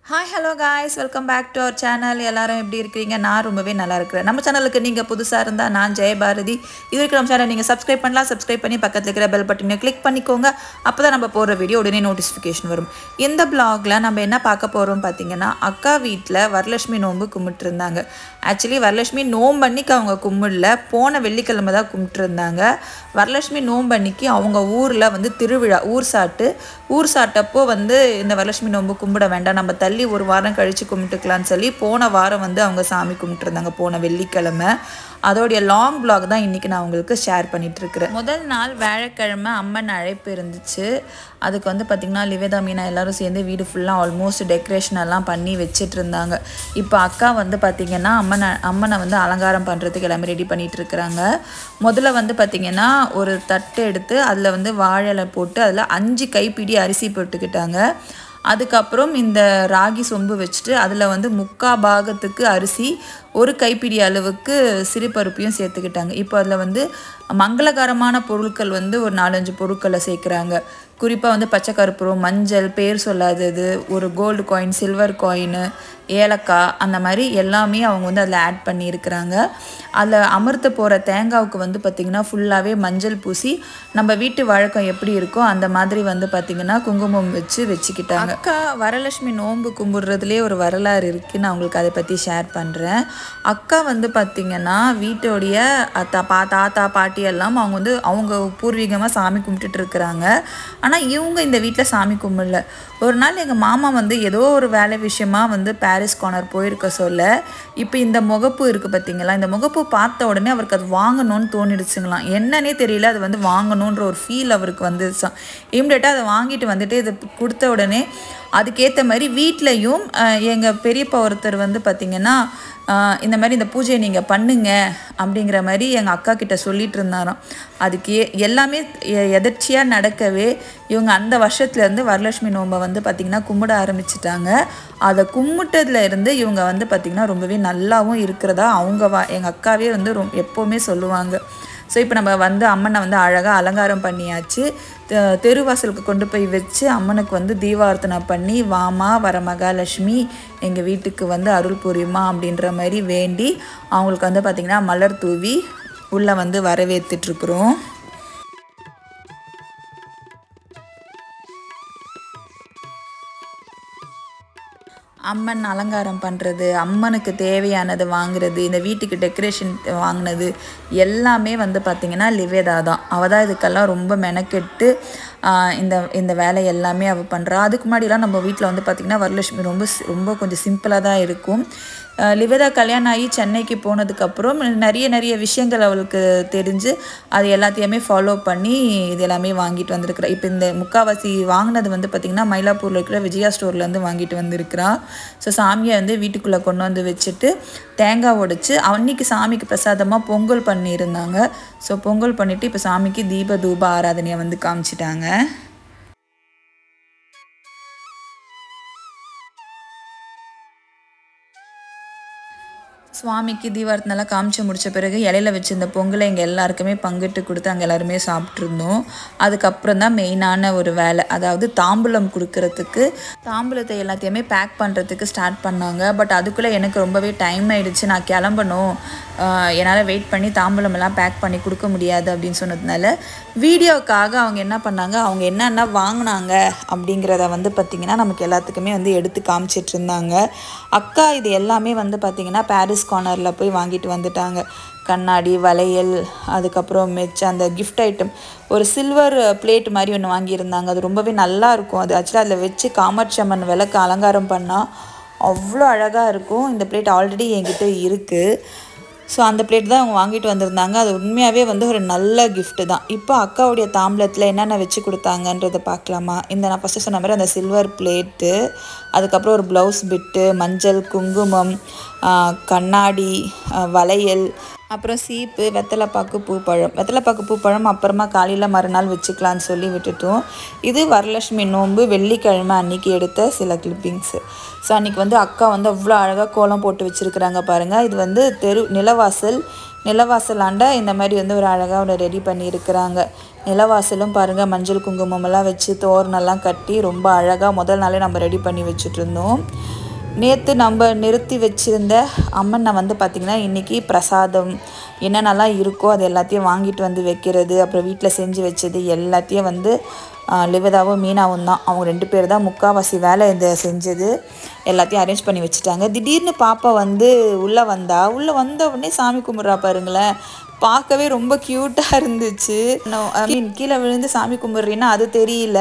Hi, hello guys, welcome back to our channel. எல்லாரும் எப்படி இருக்கீங்க? நான் ரொம்பவே நல்லா இருக்கிறேன். நம்ம சேனலுக்கு நீங்க புதுசா இருந்தா நான் ஜெயபாரதி. இதுக்கு நம்ம சேனலை நீங்க சப்ஸ்கிரைப் பண்ணலாம். சப்ஸ்கிரைப் பண்ணி பக்கத்துல இருக்கிற பெல் பட்டனை கிளிக் பண்ணிக்கோங்க. அப்பதான் நம்ம போற வீடியோ உடனே நோட்டிஃபிகேஷன் வரும். இந்த vlogல நம்ம என்ன பார்க்க போறோம் பாத்தீங்கன்னா, அக்கா வீட்ல வரலட்சுமி நோன்பு கும்பிட்டு இருந்தாங்க. ஆக்சுவலி வரலட்சுமி நோன்பு அன்னைக்கு அவங்க கும்பிடல, போன வெள்ளிக்கிழமை தான் கும்பிட்டு இருந்தாங்க. வரலட்சுமி நோன்பு அன்னைக்கு அவங்க ஊர்ல வந்து திருவிழா, ஊர் சாட்டப்போ வந்து இந்த வரலட்சுமி நோன்பு கும்பிட வேண்டாம், நம்ம தள்ளி ஒரு வாரம் கழிச்சு கும்பிட்டுக்கலாம்னு சொல்லி போன வாரம் வந்து அவங்க சாமி கும்பிட்டுருந்தாங்க, போன வெள்ளிக்கிழமை. அதோடைய லாங் vlog தான் இன்றைக்கி நான் உங்களுக்கு ஷேர் பண்ணிகிட்டு இருக்கிறேன். முதல் நாள் வியாழக்கிழமை அம்மன் அழைப்பு இருந்துச்சு. அதுக்கு வந்து பார்த்திங்கன்னா லிவேதா மீனா எல்லோரும் சேர்ந்து வீடு ஃபுல்லாக ஆல்மோஸ்ட் டெக்கரேஷன் எல்லாம் பண்ணி வச்சிட்டு இருந்தாங்க. இப்போ அக்கா வந்து பார்த்திங்கன்னா அம்மனை வந்து அலங்காரம் பண்ணுறதுக்கு எல்லாமே ரெடி பண்ணிகிட்டு இருக்கிறாங்க. முதல்ல வந்து பார்த்திங்கன்னா ஒரு தட்டு எடுத்து அதில் வந்து வாழை போட்டு அதில் 5 கைப்பிடி அரிசி போட்டுக்கிட்டாங்க. அதுக்கப்புறம் இந்த ராகி சொம்பு வச்சுட்டு அதில் வந்து 3/4 பாகத்துக்கு அரிசி, 1 கைப்பிடி அளவுக்கு சிறுபருப்பையும் சேர்த்துக்கிட்டாங்க. இப்போ அதில் வந்து மங்களகரமான பொருட்கள் வந்து ஒரு 4-5 பொருட்களை சேர்க்குறாங்க. குறிப்பாக வந்து பச்சை கற்பூரம், மஞ்சள், பேர் சொல்லாதது, ஒரு கோல்டு காயின், சில்வர் காயினு, ஏலக்காய், அந்த மாதிரி எல்லாமே அவங்க வந்து அதில் ஆட் பண்ணியிருக்கிறாங்க. அதில் அமர்த்த போகிற தேங்காவுக்கு வந்து பார்த்திங்கன்னா ஃபுல்லாகவே மஞ்சள் பூசி நம்ம வீட்டு வழக்கம் எப்படி இருக்கோ அந்த மாதிரி வந்து பார்த்திங்கன்னா குங்குமம் வச்சுக்கிட்டாங்க. அக்கா வரலட்சுமி நோன்பு கும்பிட்றதுலேயே ஒரு வரலாறு இருக்குது, நான் உங்களுக்கு அதை பற்றி ஷேர் பண்ணுறேன். அக்கா வந்து பார்த்திங்கன்னா வீட்டோடைய தாத்தா பாட்டி எல்லாம் அவங்க வந்து அவங்க பூர்வீகமாக சாமி கும்பிட்டுட்டு இருக்கிறாங்க. ஆனால் இவங்க இந்த வீட்டில் சாமி கும்பிடல. ஒரு நாள் எங்கள் மாமா வந்து ஏதோ ஒரு வேலை விஷயமா வந்து பாரிஸ் கார்னர் போயிருக்க சொல்ல, இப்போ இந்த முகப்பு இருக்குது பார்த்தீங்களா, இந்த முகப்பு பார்த்த உடனே அவருக்கு அது வாங்கணும்னு தோணிடுச்சுங்களாம். என்னன்னே தெரியல, அது வந்து வாங்கணுன்ற ஒரு ஃபீல் அவருக்கு வந்துச்சான். இம்மிடியட்டாக அதை வாங்கிட்டு வந்துட்டு இதை கொடுத்த உடனே அதுக்கேற்ற மாதிரி வீட்லேயும் எங்கள் பெரியப்பா ஒருத்தர் வந்து பார்த்திங்கன்னா இந்த மாதிரி இந்த பூஜையை நீங்கள் பண்ணுங்க அப்படிங்கிற மாதிரி எங்கள் அக்கா கிட்ட சொல்லிட்டு இருந்தாராம். அதுக்கு எல்லாமே எதர்ச்சியாக நடக்கவே இவங்க அந்த வருஷத்துலேருந்து வரலட்சுமி நோன்பை வந்து பார்த்திங்கன்னா கும்பிட ஆரம்பிச்சிட்டாங்க. அதை கும்பிட்டதுல இருந்து இவங்க வந்து பார்த்திங்கன்னா ரொம்பவே நல்லாவும் இருக்கிறதா எங்கள் அக்காவே வந்து எப்போவுமே சொல்லுவாங்க. ஸோ இப்போ நம்ம வந்து அம்மனை வந்து அழகாக அலங்காரம் பண்ணியாச்சு. தெருவாசலுக்கு கொண்டு போய் வச்சு அம்மனுக்கு வந்து தீபார்த்தனை பண்ணி, வாமா வர மகாலட்சுமி எங்கள் வீட்டுக்கு வந்து அருள் புரியுமா அப்படின்ற மாதிரி வேண்டி அவங்களுக்கு வந்து பார்த்திங்கன்னா மலர் தூவி உள்ளே வந்து வரவேற்றுட்ருக்குறோம். அம்மன் அலங்காரம் பண்ணுறது, அம்மனுக்கு தேவையானது வாங்குறது, இந்த வீட்டுக்கு டெக்கரேஷன் வாங்கினது எல்லாமே வந்து பார்த்திங்கன்னா லிவேதா தான். அவள் தான் இதுக்கெல்லாம் ரொம்ப மெனக்கெட்டு இந்த வேலை எல்லாமே அவள் பண்ணுறா. அதுக்கு முன்னாடிலாம் நம்ம வீட்டில் வந்து பார்த்திங்கன்னா வரலட்சுமி ரொம்ப கொஞ்சம் சிம்பிளாக தான் இருக்கும். லிவேதா கல்யாணம் ஆகி சென்னைக்கு போனதுக்கப்புறம் நிறைய விஷயங்கள் அவளுக்கு தெரிஞ்சு அது எல்லாத்தையுமே ஃபாலோ பண்ணி இது எல்லாமே வாங்கிட்டு வந்திருக்கிறா. இப்போ இந்த முக்கால்வாசி வாங்கினது வந்து பார்த்திங்கன்னா மயிலாப்பூரில் இருக்கிற விஜயா ஸ்டோர்லேருந்து வாங்கிட்டு வந்திருக்கிறா. ஸோ சாமியை வந்து வீட்டுக்குள்ளே கொண்டு வந்து வச்சுட்டு தேங்காய் உடைச்சி அன்றைக்கி சாமிக்கு பிரசாதமாக பொங்கல் பண்ணியிருந்தாங்க. ஸோ பொங்கல் பண்ணிவிட்டு இப்போ சாமிக்கு தூப ஆராதனையை வந்து காமிச்சிட்டாங்க. சுவாமிக்கு தீபார்த்தனெல்லாம் காமிச்சு முடித்த பிறகு இலையில வச்சுருந்த பொங்கலை எங்கள் எல்லாருக்குமே பங்கிட்டு கொடுத்து அங்கே எல்லாருமே சாப்பிட்ருந்தோம். அதுக்கப்புறம் தான் மெயினான ஒரு வேலை, அதாவது தாம்பூலம் கொடுக்கறதுக்கு தாம்பூலத்தை எல்லாத்தையுமே பேக் பண்ணுறதுக்கு ஸ்டார்ட் பண்ணாங்க. பட் அதுக்குள்ளே எனக்கு ரொம்பவே டைம் ஆகிடுச்சு, நான் கிளம்பணும், என்னால் வெயிட் பண்ணி தாம்பூலம் எல்லாம் பேக் பண்ணி கொடுக்க முடியாது அப்படின்னு சொன்னதுனால வீடியோவுக்காக அவங்க என்ன பண்ணாங்க, அவங்க என்னென்ன வாங்கினாங்க அப்படிங்கிறத வந்து பார்த்திங்கன்னா நமக்கு எல்லாத்துக்குமே வந்து எடுத்து காமிச்சிட்டு இருந்தாங்க. அக்கா இது எல்லாமே வந்து பார்த்திங்கன்னா பாரிஸ் கார்னரில் போய் வாங்கிட்டு வந்துட்டாங்க. கண்ணாடி, வளையல், அதுக்கப்புறம் அந்த கிஃப்ட் ஐட்டம், ஒரு சில்வர் பிளேட் மாதிரி ஒன்று வாங்கியிருந்தாங்க. அது ரொம்பவே நல்லாயிருக்கும். அது ஆக்சுவலாக அதில் வச்சு காமாட்சி அம்மன் விளக்கு அலங்காரம் பண்ணால் அவ்வளோ அழகாக இருக்கும். இந்த பிளேட் ஆல்ரெடி என்கிட்ட இருக்குது. ஸோ அந்த பிளேட் தான் அவங்க வாங்கிட்டு வந்திருந்தாங்க. அது உண்மையாகவே வந்து ஒரு நல்ல கிஃப்ட்டு தான். இப்போ அக்காவுடைய தாம்பூலத்தில் என்னென்ன வச்சு கொடுத்தாங்கன்றதை பார்க்கலாமா. நான் ஃபஸ்ட்டு சொன்ன மாதிரி அந்த சில்வர் பிளேட்டு, அதுக்கப்புறம் ஒரு ப்ளவுஸ் பிட்டு, மஞ்சள், குங்குமம், கண்ணாடி, வளையல், அப்புறம் சீப்பு, வெத்தலைப்பாக்கு, பூப்பழம் அப்புறமா காலையில் மறுநாள் வச்சுக்கலான்னு சொல்லி விட்டுட்டோம். இது வரலட்சுமி நோன்பு வெள்ளிக்கிழமை அன்றைக்கி எடுத்த சில கிளிப்பிங்ஸு. ஸோ அன்றைக்கி வந்து அக்கா வந்து அவ்வளோ அழகாக கோலம் போட்டு வச்சுருக்குறாங்க பாருங்கள். இது வந்து நிலவாசல். நிலவாசலாண்ட இந்த மாதிரி வந்து ஒரு அழகாக ஒரு ரெடி பண்ணியிருக்கிறாங்க. நிலவாசலும் பாருங்கள் மஞ்சள் குங்குமமெல்லாம் வச்சு தோரணெல்லாம் கட்டி ரொம்ப அழகாக முதல் நாளே நம்ம ரெடி பண்ணி வச்சுட்ருந்தோம். நேற்று நம்ம நிறுத்தி வச்சுருந்த அம்மனை வந்து பார்த்திங்கன்னா இன்றைக்கி பிரசாதம் என்னென்னலாம் இருக்கோ அது எல்லாத்தையும் வாங்கிட்டு வந்து வைக்கிறது, அப்புறம் வீட்டில் செஞ்சு வச்சது எல்லாத்தையும் வந்து லிவதாவும் மீனாவும் தான், அவங்க 2 பேர் தான் முக்கால்வாசி வேலை இந்த செஞ்சது எல்லாத்தையும் அரேஞ்ச் பண்ணி வச்சுட்டாங்க. திடீர்னு பாப்பா வந்து உள்ளே வந்த உடனே சாமி கும்பிட்றா பாருங்களேன். பார்க்கவே ரொம்ப க்யூட்டாக இருந்துச்சு. கீழே விழுந்து சாமி கும்பிட்றீன்னா அது தெரியல,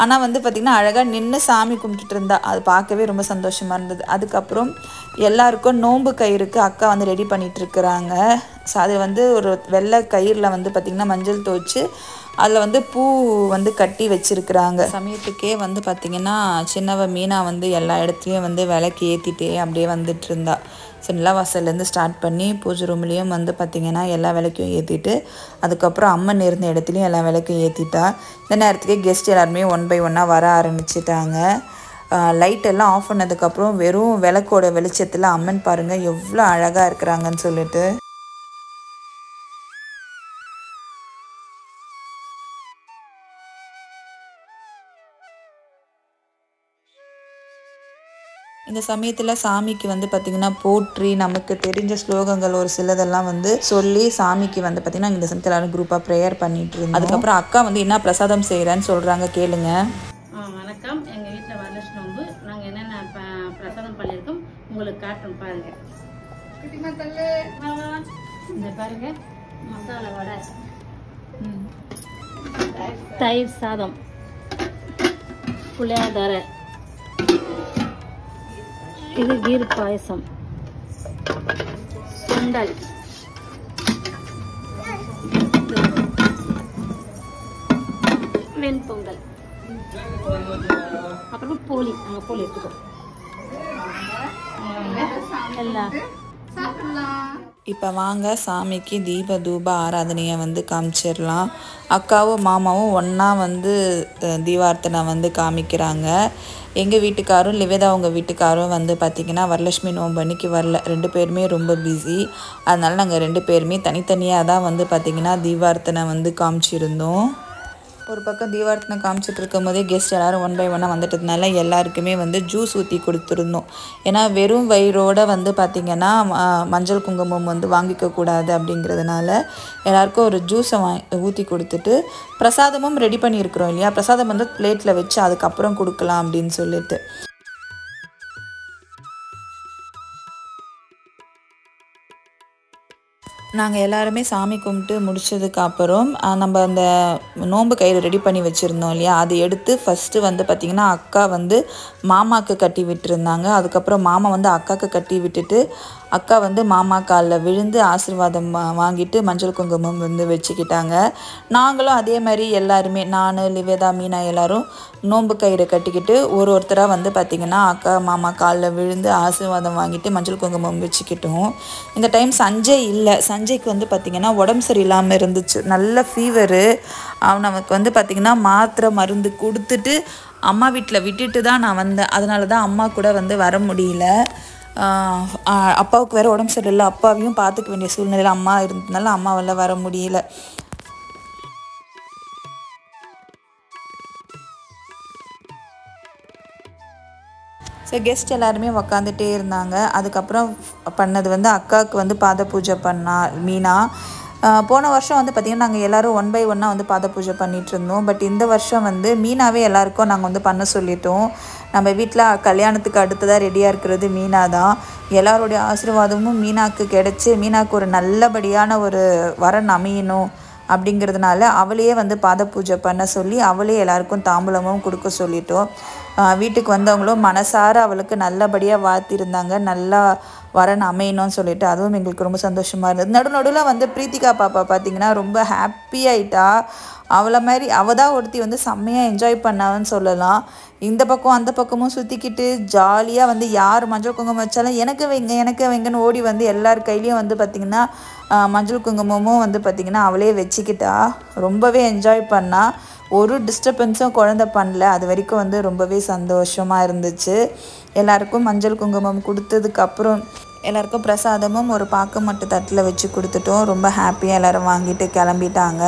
ஆனால் வந்து பார்த்திங்கன்னா அழகாக நின்று சாமி கும்பிட்டுட்டு இருந்தா. அது பார்க்கவே ரொம்ப சந்தோஷமாக இருந்தது. அதுக்கப்புறம் எல்லாருக்கும் நோன்பு கயிறுக்கு அக்கா வந்து ரெடி பண்ணிகிட்ருக்குறாங்க. ஸோ அது வந்து ஒரு வெள்ளை கயிறில் வந்து பார்த்திங்கன்னா மஞ்சள் துவைச்சு அதில் வந்து பூ வந்து கட்டி வச்சுருக்குறாங்க. சமயத்துக்கே வந்து பார்த்திங்கன்னா சின்னவ மீனா வந்து எல்லா இடத்துலையும் வந்து விளக்கு ஏற்றிட்டே அப்படியே வந்துட்டு இருந்தா. ஸோ நிலவாசல்லேருந்து ஸ்டார்ட் பண்ணி பூஜை ரூம்லேயும் வந்து பார்த்திங்கன்னா எல்லா விளக்கையும் ஏற்றிட்டு அதுக்கப்புறம் அம்மன் இருந்த இடத்துலையும் எல்லா விளக்கையும் ஏற்றிட்டா. இந்த நேரத்துக்கே கெஸ்ட் எல்லாருமே 1 by 1 வர ஆரம்பிச்சிட்டாங்க. லைட் எல்லாம் ஆஃப் பண்ணதுக்கப்புறம் வெறும் விளக்கோட வெளிச்சத்தில் அம்மன் பாருங்கள் எவ்வளோ அழகாக இருக்கிறாங்கன்னு சொல்லிட்டு. இந்த சமயத்தில் சாமிக்கு வந்து பார்த்திங்கன்னா போற்றி நமக்கு தெரிஞ்ச ஸ்லோகங்கள் ஒரு சிலதெல்லாம் வந்து சொல்லி சாமிக்கு வந்து பார்த்திங்கன்னா இந்த சமயத்தில் எல்லாரும் குரூப்பாக ப்ரேயர் பண்ணிட்டு இருந்தோம். அதுக்கப்புறம் அக்கா வந்து என்ன பிரசாதம் செய்கிறேன்னு சொல்கிறாங்க, கேளுங்க. வணக்கம். எங்கள் வீட்டில் வரலட்சுமி நோன்பு நாங்கள் என்னென்ன பிரசாதம் பண்ணியிருக்கோம் உங்களுக்கு காட்டுறோம் பாருங்கள். இந்த பாருங்க மசாலா வடை, தயிர் சாதம், புளியோதரை, இது கீர் பாயசம், சுண்டல், வெண்பொங்கல், அப்புறம் போலி. நாங்கள் போலி எடுத்துக்கோம் எல்லாம். இப்போ வாங்க சாமிக்கு தீப தூப ஆராதனையை வந்து காமிச்சிடலாம். அக்காவும் மாமாவும் ஒன்றா வந்து தீபார்த்தனை வந்து காமிக்கிறாங்க. எங்கள் வீட்டுக்காரும் லிவேதா அவங்க வீட்டுக்காரும் வந்து பார்த்திங்கன்னா வரலட்சுமி நோன்பு அன்னைக்கு வரல. 2 பேருமே ரொம்ப பிஸி. அதனால் நாங்கள் 2 பேருமே தனித்தனியாக தான் வந்து பார்த்திங்கன்னா தீபார்த்தனை வந்து காமிச்சிருந்தோம். ஒரு பக்கம் தீபார்த்தனை காமிச்சிட்டு இருக்கும் போதே கெஸ்ட் எல்லோரும் 1 by 1 வந்துட்டதுனால எல்லாருக்குமே வந்து ஜூஸ் ஊற்றி கொடுத்துருந்தோம். ஏன்னா வெறும் வயிறோடு வந்து பார்த்திங்கன்னா மஞ்சள் குங்குமம் வந்து வாங்கிக்கக்கூடாது அப்படிங்கிறதுனால எல்லாருக்கும் ஒரு ஜூஸை ஊற்றி கொடுத்துட்டு பிரசாதமும் ரெடி பண்ணியிருக்கிறோம் இல்லையா, பிரசாதம் வந்து பிளேட்டில் வச்சு அதுக்கப்புறம் கொடுக்கலாம் அப்படின்னு சொல்லிட்டு. நாங்கள் எல்லாருமே சாமி கும்பிட்டு முடிச்சதுக்கப்புறம் நம்ம அந்த நோன்பு கயிறு ரெடி பண்ணி வச்சுருந்தோம் இல்லையா, அது எடுத்து ஃபஸ்ட்டு வந்து பார்த்திங்கன்னா அக்கா வந்து மாமாவுக்கு கட்டி விட்டுருந்தாங்க. அதுக்கப்புறம் மாமா வந்து அக்காவுக்கு கட்டி விட்டுட்டு அக்கா வந்து மாமா காலில் விழுந்து ஆசீர்வாதம் வாங்கிட்டு மஞ்சள் குங்குமம் வந்து வச்சுக்கிட்டாங்க. நாங்களும் அதே மாதிரி எல்லாருமே, நான் லிவேதா மீனா எல்லோரும் நோன்பு கயிறு கட்டிக்கிட்டு ஒருத்தராக வந்து பார்த்திங்கன்னா அக்கா மாமா காலில் விழுந்து ஆசீர்வாதம் வாங்கிட்டு மஞ்சள் குங்குமம் வச்சுக்கிட்டோம். இந்த டைம் சஞ்சய் இல்லை. சஞ்சய்க்கு வந்து பார்த்திங்கன்னா உடம்பு சரியில்லாமல் இருந்துச்சு, நல்ல ஃபீவரு. நமக்கு வந்து பார்த்திங்கன்னா மாத்திரை மருந்து கொடுத்துட்டு அம்மா வீட்டில் விட்டுட்டு தான் நான் வந்தேன். அதனால தான் அம்மா கூட வந்து வர முடியல. அப்பாவுக்கு வேறு உடம்பு சரியில்லை, அப்பாவையும் பார்த்துக்க வேண்டிய சூழ்நிலையில் அம்மா இருந்ததுனால அம்மாவால் வர முடியல. ஸோ கெஸ்ட் எல்லாருமே உக்காந்துட்டே இருந்தாங்க. அதுக்கப்புறம் பண்ணது வந்து அக்காவுக்கு வந்து பாத பூஜை பண்ணா மீனா. போன வருஷம் வந்து பார்த்திங்கன்னா நாங்கள் எல்லோரும் 1 by 1 வந்து பாத பூஜை பண்ணிகிட்டு இருந்தோம். பட் இந்த வருஷம் வந்து மீனாவே எல்லாருக்கும் நாங்கள் வந்து பண்ண சொல்லிட்டோம். நம்ம வீட்டில் கல்யாணத்துக்கு அடுத்ததாக ரெடியாக இருக்கிறது மீனா தான். எல்லாருடைய ஆசீர்வாதமும் மீனாவுக்கு கிடச்சி மீனாவுக்கு ஒரு நல்லபடியான ஒரு வரன் அமையணும் அப்படிங்கிறதுனால அவளையே வந்து பாத பூஜை பண்ண சொல்லி அவளே எல்லாருக்கும் தாம்பூலமும் கொடுக்க சொல்லிட்டோம். வீட்டுக்கு வந்தவங்களும் மனசார அவளுக்கு நல்லபடியாக வாழ்த்திருந்தாங்க, நல்லா வரன் அமையணும்னு சொல்லிட்டு. அதுவும் எங்களுக்கு ரொம்ப சந்தோஷமாக இருந்தது. நடுநடுவில் வந்து பிரீத்திகா பாப்பா பார்த்திங்கன்னா ரொம்ப ஹாப்பியாயிட்டா. அவளை மாதிரி அவள் தான் ஒருத்தி வந்து செம்மையாக என்ஜாய் பண்ணான்னு சொல்லலாம். இந்த பக்கம் அந்த பக்கமும் சுற்றிக்கிட்டு ஜாலியாக வந்து யார் மஞ்சள் குங்குமம் வச்சாலும் எனக்கு வைங்கன்னு ஓடி வந்து எல்லார் கையிலையும் வந்து பார்த்திங்கன்னா மஞ்சள் குங்குமமும் வந்து பார்த்திங்கன்னா அவளே வச்சுக்கிட்டா. ரொம்பவே என்ஜாய் பண்ணா. ஒரு டிஸ்டர்பன்ஸும் குழந்தை பண்ணல. அது வரைக்கும் வந்து ரொம்பவே சந்தோஷமாக இருந்துச்சு. எல்லாருக்கும் மஞ்சள் குங்குமம் கொடுத்ததுக்கப்புறம் எல்லாருக்கும் பிரசாதமும் ஒரு பாக்கு மட்டும் தட்டில் வச்சு கொடுத்துட்டோம். ரொம்ப ஹாப்பியாக எல்லோரும் வாங்கிட்டு கிளம்பிட்டாங்க.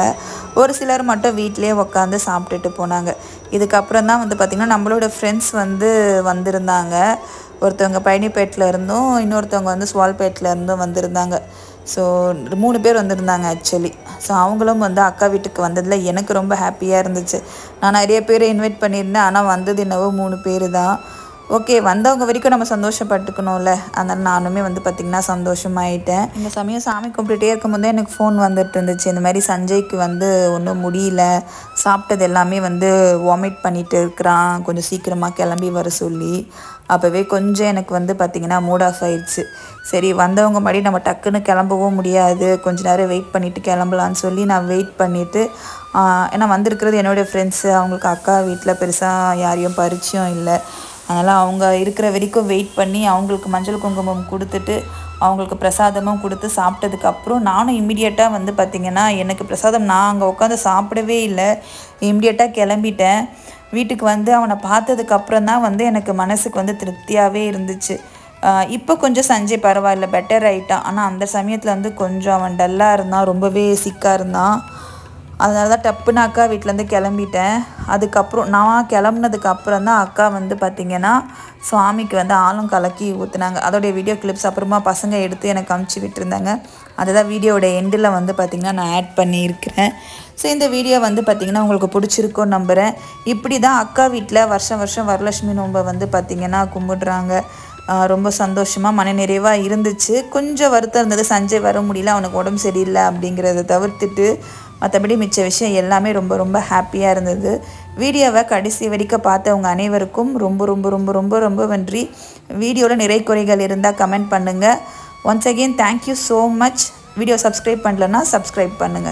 ஒரு சிலர் மட்டும் வீட்டிலே உட்காந்து சாப்பிட்டுட்டு போனாங்க. இதுக்கப்புறம் தான் வந்து பார்த்திங்கன்னா நம்மளோட ஃப்ரெண்ட்ஸ் வந்திருந்தாங்க. ஒருத்தவங்க பழனிப்பேட்டில் இருந்தும் இன்னொருத்தவங்க வந்து ஸ்வால்பேட்டில் இருந்தும் வந்திருந்தாங்க. ஸோ 3 பேர் வந்திருந்தாங்க ஆக்சுவலி. ஸோ அவங்களும் வந்து அக்கா வீட்டுக்கு வந்ததில் எனக்கு ரொம்ப ஹாப்பியாக இருந்துச்சு. நான் நிறைய பேரை இன்வைட் பண்ணியிருந்தேன், ஆனால் வந்தது என்னவோ 3 பேர் தான். ஓகே, வந்தவங்க வரைக்கும் நம்ம சந்தோஷப்பட்டுக்கணும்ல, அதனால் நானுமே வந்து பார்த்திங்கன்னா சந்தோஷமாயிட்டேன். இந்த சமயம் சாமி கும்பிட்டுட்டே இருக்கும்போதே எனக்கு ஃபோன் வந்துட்டு இருந்துச்சு. இந்த மாதிரி சஞ்சய்க்கு வந்து ஒன்றும் முடியல, சாப்பிட்டது எல்லாமே வந்து வாமிட் பண்ணிட்டு இருக்கிறான், கொஞ்சம் சீக்கிரமாக கிளம்பி வர சொல்லி. அப்போவே கொஞ்சம் எனக்கு வந்து பார்த்திங்கன்னா மூட் ஆஃப் ஆயிடுச்சு. சரி, வந்தவங்க மாதிரி நம்ம டக்குன்னு கிளம்பவும் முடியாது, கொஞ்ச நேரம் வெயிட் பண்ணிவிட்டு கிளம்பலான்னு சொல்லி நான் வெயிட் பண்ணிவிட்டு, ஏன்னா வந்திருக்கிறது என்னுடைய ஃப்ரெண்ட்ஸு, அவங்களுக்கு அக்கா வீட்டில் பெருசாக யாரையும் பரிச்சயம் இல்லை. அதனால் அவங்க இருக்கிற வரைக்கும் வெயிட் பண்ணி அவங்களுக்கு மஞ்சள் குங்குமம் கொடுத்துட்டு அவங்களுக்கு பிரசாதமும் கொடுத்து சாப்பிட்டதுக்கப்புறம் நானும் இம்மிடியேட்டாக வந்து பார்த்திங்கன்னா எனக்கு பிரசாதம் நான் அங்கே உட்காந்து சாப்பிடவே இல்லை, இம்மிடியேட்டாக கிளம்பிட்டேன். வீட்டுக்கு வந்து அவனை பார்த்ததுக்கப்புறம் தான் வந்து எனக்கு மனசுக்கு வந்து திருப்தியாகவே இருந்துச்சு. இப்போ கொஞ்சம் சஞ்சய் பரவாயில்ல, பெட்டர் ஆகிட்டான். ஆனால் அந்த சமயத்தில் வந்து கொஞ்சம் அவன் டல்லாக இருந்தான், ரொம்பவே சிக்காக இருந்தான். அதனால தான் டப்புன்னு அக்கா வீட்டிலேருந்து கிளம்பிட்டேன். அதுக்கப்புறம் நான் கிளம்புனதுக்கு அப்புறம் தான் அக்கா வந்து பார்த்திங்கன்னா சுவாமிக்கு வந்து ஆளும் கலக்கி ஊற்றுனாங்க. அதோடைய வீடியோ கிளிப்ஸ் அப்புறமா பசங்க எடுத்து எனக்கு அனுப்பிச்சி விட்டுருந்தாங்க. அதுதான் வீடியோவோட எண்டில் வந்து பார்த்திங்கன்னா நான் ஆட் பண்ணியிருக்கிறேன். ஸோ இந்த வீடியோ வந்து பார்த்திங்கன்னா உங்களுக்கு பிடிச்சிருக்கும்னு நம்புகிறேன். இப்படி தான் அக்கா வீட்டில் வருஷம் வருஷம் வரலட்சுமி நோன்பை வந்து பார்த்திங்கன்னா கும்பிடுறாங்க. ரொம்ப சந்தோஷமாக மனநிறைவாக இருந்துச்சு. கொஞ்சம் வருத்தம் இருந்தது, சஞ்சய் வர முடியல, அவனுக்கு உடம்பு சரியில்லை அப்படிங்கிறத தவிர்த்துட்டு மற்றபடி மிச்ச விஷயம் எல்லாமே ரொம்ப ரொம்ப ஹாப்பியாக இருந்தது. வீடியோவை கடைசி வரைக்கும் பார்த்தவங்க அனைவருக்கும் ரொம்ப ரொம்ப ரொம்ப ரொம்ப ரொம்ப நன்றி. வீடியோவில் நிறை குறைகள் இருந்தால் கமெண்ட் பண்ணுங்கள். Once again thank you so much. Video subscribe பண்ணலன்னா சப்ஸ்கிரைப் பண்ணுங்கள்.